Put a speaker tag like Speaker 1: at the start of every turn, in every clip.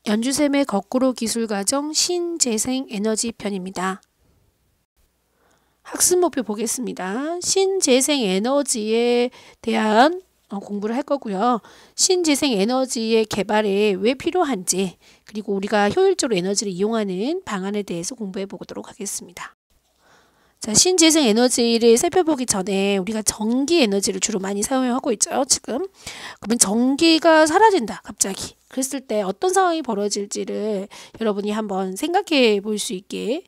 Speaker 1: 연주쌤의 거꾸로 기술과정 신재생 에너지 편입니다. 학습 목표 보겠습니다. 신재생 에너지에 대한 공부를 할 거고요. 신재생 에너지의 개발에 왜 필요한지, 그리고 우리가 효율적으로 에너지를 이용하는 방안에 대해서 공부해 보도록 하겠습니다. 자, 신재생 에너지를 살펴보기 전에 우리가 전기 에너지를 주로 많이 사용하고 있죠, 지금. 그러면 전기가 사라진다, 갑자기. 그랬을 때 어떤 상황이 벌어질지를 여러분이 한번 생각해 볼 수 있게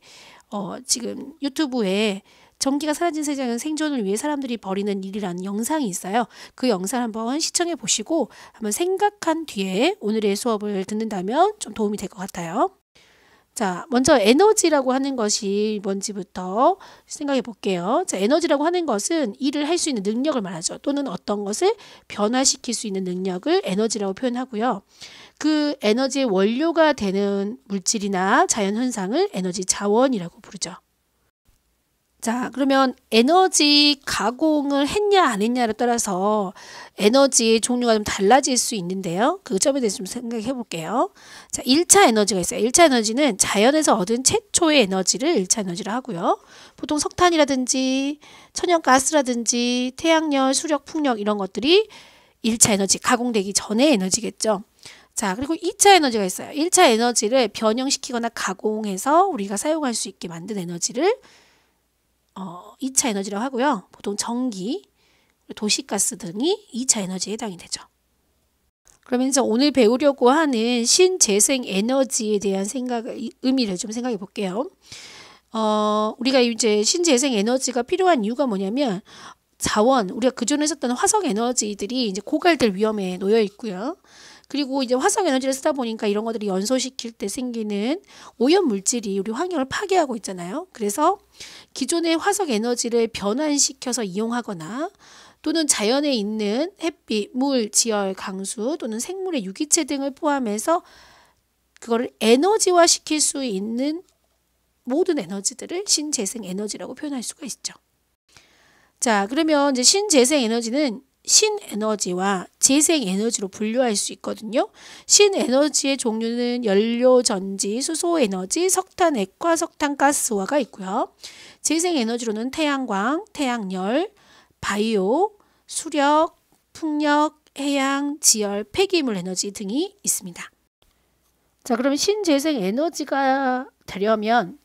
Speaker 1: 지금 유튜브에 전기가 사라진 세상은 생존을 위해 사람들이 벌이는 일이라는 영상이 있어요. 그 영상 한번 시청해 보시고 한번 생각한 뒤에 오늘의 수업을 듣는다면 좀 도움이 될 것 같아요. 자, 먼저 에너지라고 하는 것이 뭔지부터 생각해 볼게요. 자, 에너지라고 하는 것은 일을 할 수 있는 능력을 말하죠. 또는 어떤 것을 변화시킬 수 있는 능력을 에너지라고 표현하고요. 그 에너지의 원료가 되는 물질이나 자연현상을 에너지 자원이라고 부르죠. 자, 그러면 에너지 가공을 했냐 안 했냐에 따라서 에너지의 종류가 좀 달라질 수 있는데요. 그 점에 대해서 좀 생각해 볼게요. 자, 1차 에너지가 있어요. 1차 에너지는 자연에서 얻은 최초의 에너지를 1차 에너지라 하고요. 보통 석탄이라든지 천연가스라든지 태양열, 수력, 풍력 이런 것들이 1차 에너지 가공되기 전의 에너지겠죠. 자, 그리고 2차 에너지가 있어요. 1차 에너지를 변형시키거나 가공해서 우리가 사용할 수 있게 만든 에너지를 2차 에너지라고 하고요. 보통 전기, 도시가스 등이 2차 에너지에 해당이 되죠. 그러면서 오늘 배우려고 하는 신재생 에너지에 대한 의미를 좀 생각해 볼게요. 우리가 이제 신재생 에너지가 필요한 이유가 뭐냐면 자원, 우리가 그전에 썼던 화석 에너지들이 이제 고갈될 위험에 놓여 있고요. 그리고 이제 화석 에너지를 쓰다 보니까 이런 것들이 연소시킬 때 생기는 오염 물질이 우리 환경을 파괴하고 있잖아요. 그래서 기존의 화석 에너지를 변환시켜서 이용하거나 또는 자연에 있는 햇빛, 물, 지열, 강수 또는 생물의 유기체 등을 포함해서 그거를 에너지화 시킬 수 있는 모든 에너지들을 신재생 에너지라고 표현할 수가 있죠. 자, 그러면 이제 신재생 에너지는 신에너지와 재생에너지로 분류할 수 있거든요. 신에너지의 종류는 연료전지, 수소에너지, 석탄액화, 석탄가스화가 있고요. 재생에너지로는 태양광, 태양열, 바이오, 수력, 풍력, 해양, 지열, 폐기물 에너지 등이 있습니다. 자, 그럼 신재생에너지가 되려면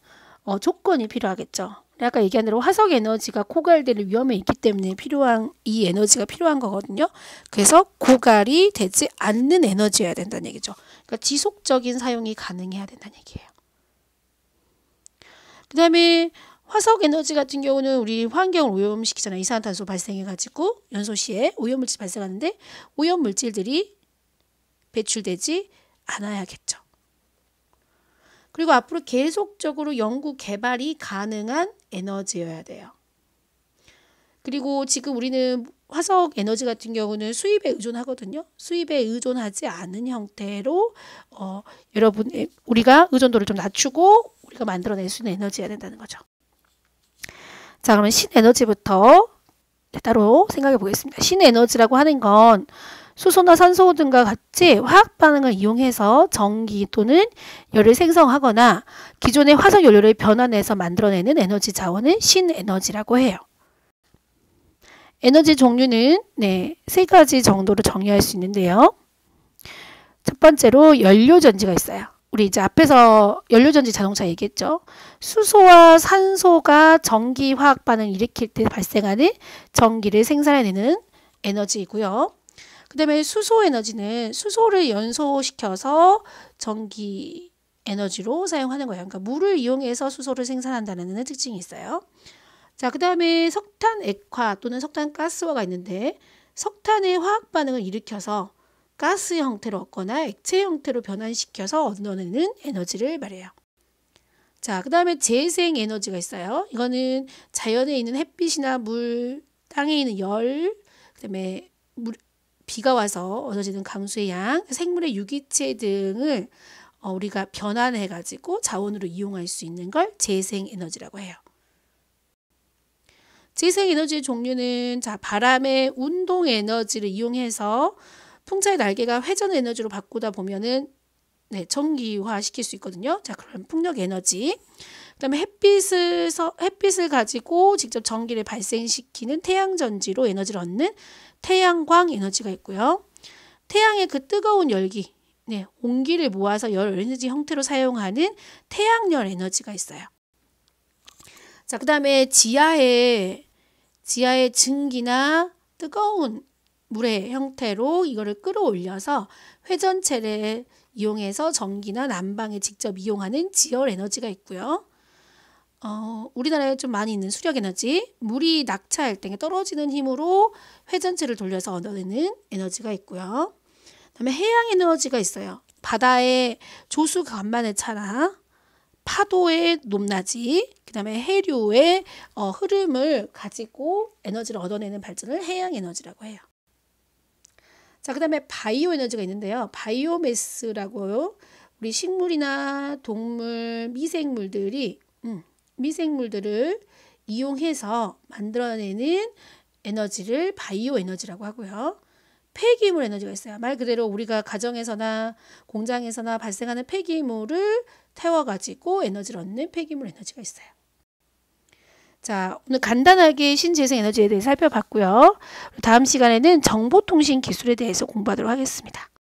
Speaker 1: 조건이 필요하겠죠. 아까 얘기한 대로 화석 에너지가 고갈될 위험에 있기 때문에 필요한 이 에너지가 필요한 거거든요. 그래서 고갈이 되지 않는 에너지여야 된다는 얘기죠. 그러니까 지속적인 사용이 가능해야 된다는 얘기예요. 그 다음에 화석 에너지 같은 경우는 우리 환경을 오염시키잖아요. 이산화탄소 발생해가지고 연소 시에 오염물질 발생하는데 오염물질들이 배출되지 않아야겠죠. 그리고 앞으로 계속적으로 연구 개발이 가능한 에너지여야 돼요. 그리고 지금 우리는 화석 에너지 같은 경우는 수입에 의존하거든요. 수입에 의존하지 않은 형태로 우리가 의존도를 좀 낮추고 우리가 만들어낼 수 있는 에너지여야 된다는 거죠. 자, 그러면 신에너지부터 따로 생각해 보겠습니다. 신에너지라고 하는 건 수소나 산소 등과 같이 화학 반응을 이용해서 전기 또는 열을 생성하거나 기존의 화석 연료를 변환해서 만들어내는 에너지 자원을 신에너지라고 해요. 에너지 종류는 3가지 정도로 정의할 수 있는데요. 첫 번째로 연료전지가 있어요. 우리 이제 앞에서 연료전지 자동차 얘기했죠. 수소와 산소가 전기 화학 반응을 일으킬 때 발생하는 전기를 생산해내는 에너지이고요. 그 다음에 수소 에너지는 수소를 연소시켜서 전기 에너지로 사용하는 거예요. 그러니까 물을 이용해서 수소를 생산한다는 특징이 있어요. 자, 그 다음에 석탄액화 또는 석탄가스화가 있는데 석탄의 화학 반응을 일으켜서 가스 형태로 얻거나 액체 형태로 변환시켜서 얻어내는 에너지를 말해요. 자, 그 다음에 재생 에너지가 있어요. 이거는 자연에 있는 햇빛이나 물, 땅에 있는 열, 그 다음에 비가 와서 얻어지는 강수의 양, 생물의 유기체 등을 우리가 변환해가지고 자원으로 이용할 수 있는 걸 재생에너지라고 해요. 재생에너지의 종류는 바람의 운동에너지를 이용해서 풍차의 날개가 회전에너지로 바꾸다 보면은 네, 전기화 시킬 수 있거든요. 자, 그럼 풍력 에너지. 그다음에 햇빛을 가지고 직접 전기를 발생시키는 태양전지로 에너지를 얻는 태양광 에너지가 있고요. 태양의 그 뜨거운 열기, 네, 온기를 모아서 열 에너지 형태로 사용하는 태양열 에너지가 있어요. 자, 그다음에 지하의 증기나 뜨거운 물의 형태로 이거를 끌어올려서 회전체를 이용해서 전기나 난방에 직접 이용하는 지열 에너지가 있고요. 우리나라에 좀 많이 있는 수력 에너지, 물이 낙차할 때 떨어지는 힘으로 회전체를 돌려서 얻어내는 에너지가 있고요. 그다음에 해양 에너지가 있어요. 바다의 조수 간만의 차나 파도의 높낮이, 그다음에 해류의 흐름을 가지고 에너지를 얻어내는 발전을 해양 에너지라고 해요. 자, 그다음에 바이오 에너지가 있는데요. 바이오매스라고요. 우리 식물이나 동물, 미생물들을 이용해서 만들어내는 에너지를 바이오 에너지라고 하고요. 폐기물 에너지가 있어요. 말 그대로 우리가 가정에서나 공장에서나 발생하는 폐기물을 태워가지고 에너지를 얻는 폐기물 에너지가 있어요. 자, 오늘 간단하게 신재생 에너지에 대해 살펴봤고요. 다음 시간에는 정보통신 기술에 대해서 공부하도록 하겠습니다.